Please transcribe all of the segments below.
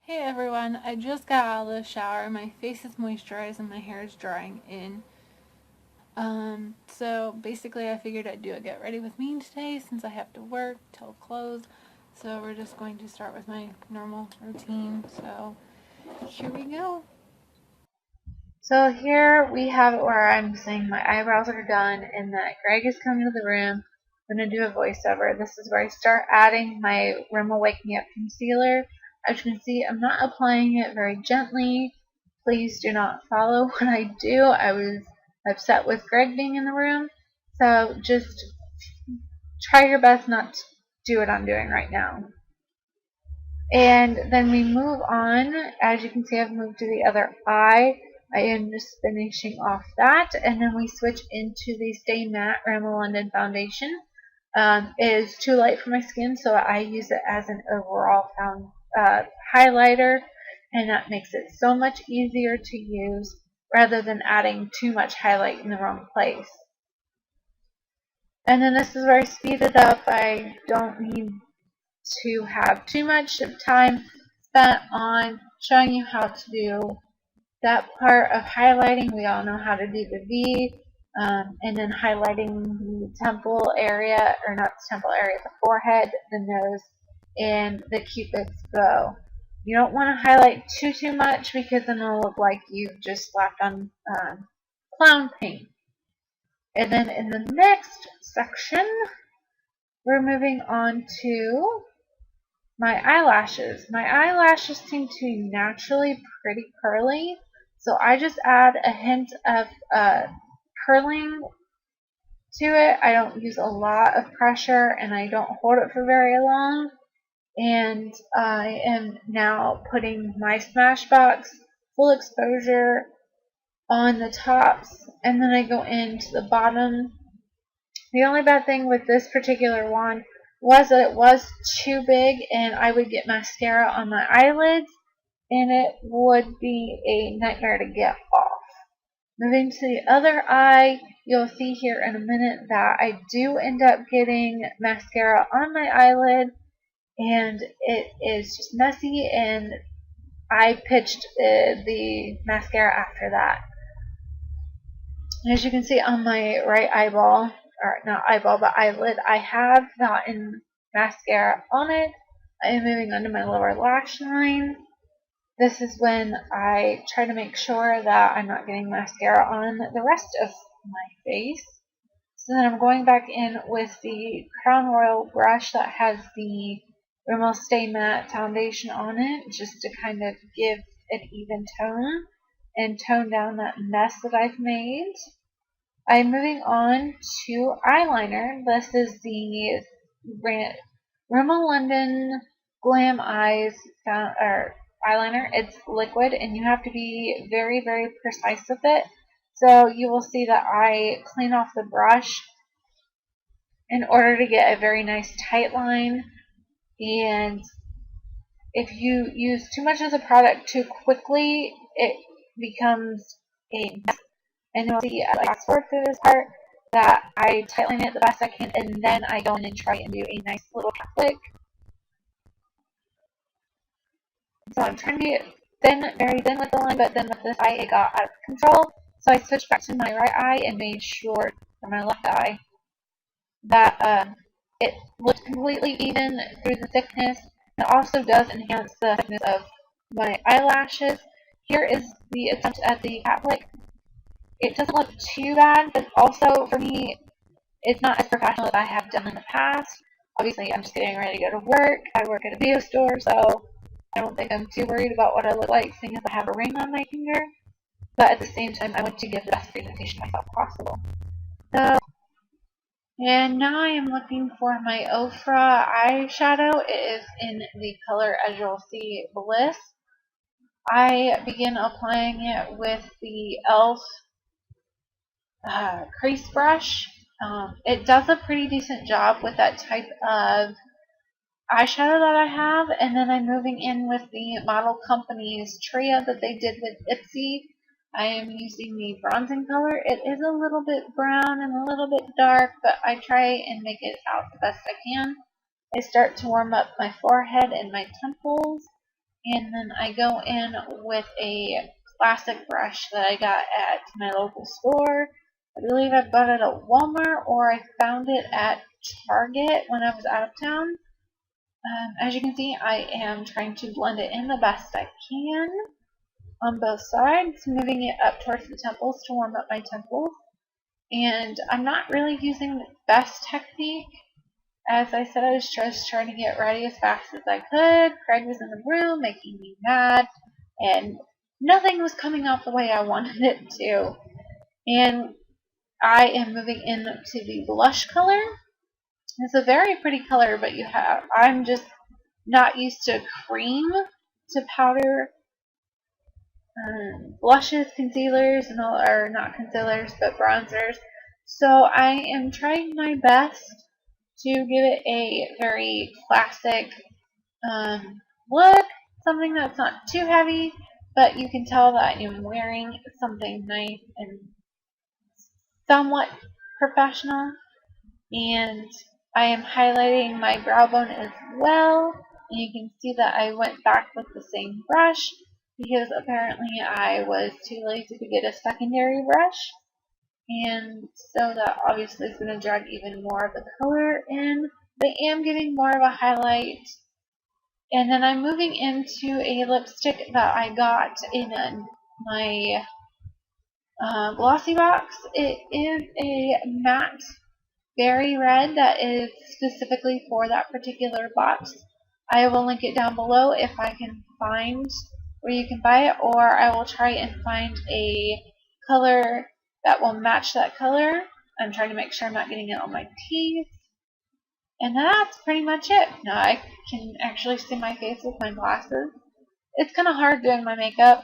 Hey everyone, I just got out of the shower. My face is moisturized and my hair is drying in. So basically I figured I'd do a get ready with me today since I have to work till close. So we're just going to start with my normal routine. So here we go. So here we have it where I'm saying my eyebrows are done and that Greg is coming to the room. I'm going to do a voiceover. This is where I start adding my Rimmel Wake Me Up concealer. As you can see, I'm not applying it very gently. Please do not follow what I do. I was upset with Greg being in the room. So just try your best not to do what I'm doing right now. And then we move on. As you can see, I've moved to the other eye. I am just finishing off that. And then we switch into the Stay Matte Rimmel London foundation. It is too light for my skin, so I use it as an overall highlighter. And that makes it so much easier to use rather than adding too much highlight in the wrong place. And then this is where I speed it up. I don't need to have too much time spent on showing you how to do that part of highlighting. We all know how to do the V, and then highlighting the temple area, or not the temple area, the forehead, the nose, and the cupid's bow. You don't want to highlight too much because then it'll look like you've just slapped on clown paint. And then in the next section, we're moving on to my eyelashes. My eyelashes seem to be naturally pretty curly, so I just add a hint of curling to it. I don't use a lot of pressure and I don't hold it for very long. And I am now putting my Smashbox full exposure on the tops, and then I go into the bottom. The only bad thing with this particular one was that it was too big and I would get mascara on my eyelids and it would be a nightmare to get off. Moving to the other eye, you'll see here in a minute that I do end up getting mascara on my eyelid and it is just messy, and I pitched the mascara after that. And as you can see on my right eyeball, or not eyeball, but eyelid, I have gotten mascara on it. I am moving on to my lower lash line. This is when I try to make sure that I'm not getting mascara on the rest of my face. So then I'm going back in with the Crowne Royal brush that has the Rimmel Stay Matte foundation on it, just to kind of give an even tone and tone down that mess that I've made. I'm moving on to eyeliner. This is the Rimmel London Glam Eyes eyeliner. It's liquid and you have to be very, very precise with it. So you will see that I clean off the brush in order to get a very nice tight line. And if you use too much of the product too quickly, it becomes a mess. And you'll see as I fast forward through this part that I tightline it the best I can, and then I go in and try and do a nice little flick. So I'm trying to be thin, very thin with the line, but then with this eye it got out of control. So I switched back to my right eye and made sure for my left eye that it looked completely even through the thickness. It also does enhance the thickness of my eyelashes. Here is the attempt at the cat flick. It doesn't look too bad, but also for me, it's not as professional as I have done in the past. Obviously, I'm just getting ready to go to work. I work at a video store, so I don't think I'm too worried about what I look like, seeing as I have a ring on my finger. But at the same time, I want to give the best presentation myself possible. So, and now I am looking for my Ofra eyeshadow. It is in the color, as you'll see, Bliss. I begin applying it with the e.l.f. Crease brush. It does a pretty decent job with that type of eyeshadow that I have, and then I'm moving in with the Model Company's trio that they did with ipsy. I am using the bronzing color. It is a little bit brown and a little bit dark, but I try and make it out the best I can. I start to warm up my forehead and my temples, And then I go in with a classic brush that I got at my local store. I believe I bought it at Walmart, or I found it at Target when I was out of town. As you can see, I am trying to blend it in the best I can on both sides, moving it up towards the temples to warm up my temples. And I'm not really using the best technique. As I said, I was just trying to get ready as fast as I could. Craig was in the room making me mad, and nothing was coming out the way I wanted it to. And I am moving into the blush color. It's a very pretty color, but I'm just not used to cream to powder blushes, concealers, and all, or not concealers, but bronzers. So I am trying my best to give it a very classic look, something that's not too heavy, but you can tell that I am wearing something nice and somewhat professional. And I am highlighting my brow bone as well, and you can see that I went back with the same brush because apparently I was too lazy to get a secondary brush, and so that obviously is going to drag even more of the color in, but I am giving more of a highlight. And then I'm moving into a lipstick that I got in my glossy box. It is a matte berry red that is specifically for that particular box. I will link it down below if I can find where you can buy it, or I will try and find a color that will match that color. I'm trying to make sure I'm not getting it on my teeth. And that's pretty much it. Now I can actually see my face with my glasses. It's kind of hard doing my makeup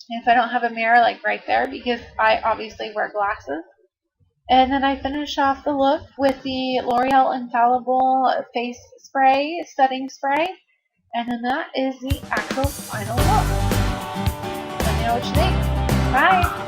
if I don't have a mirror like right there, because I obviously wear glasses. And then I finish off the look with the L'Oreal Infallible face spray, setting spray. And then that is the actual final look. Let me know what you think. Bye!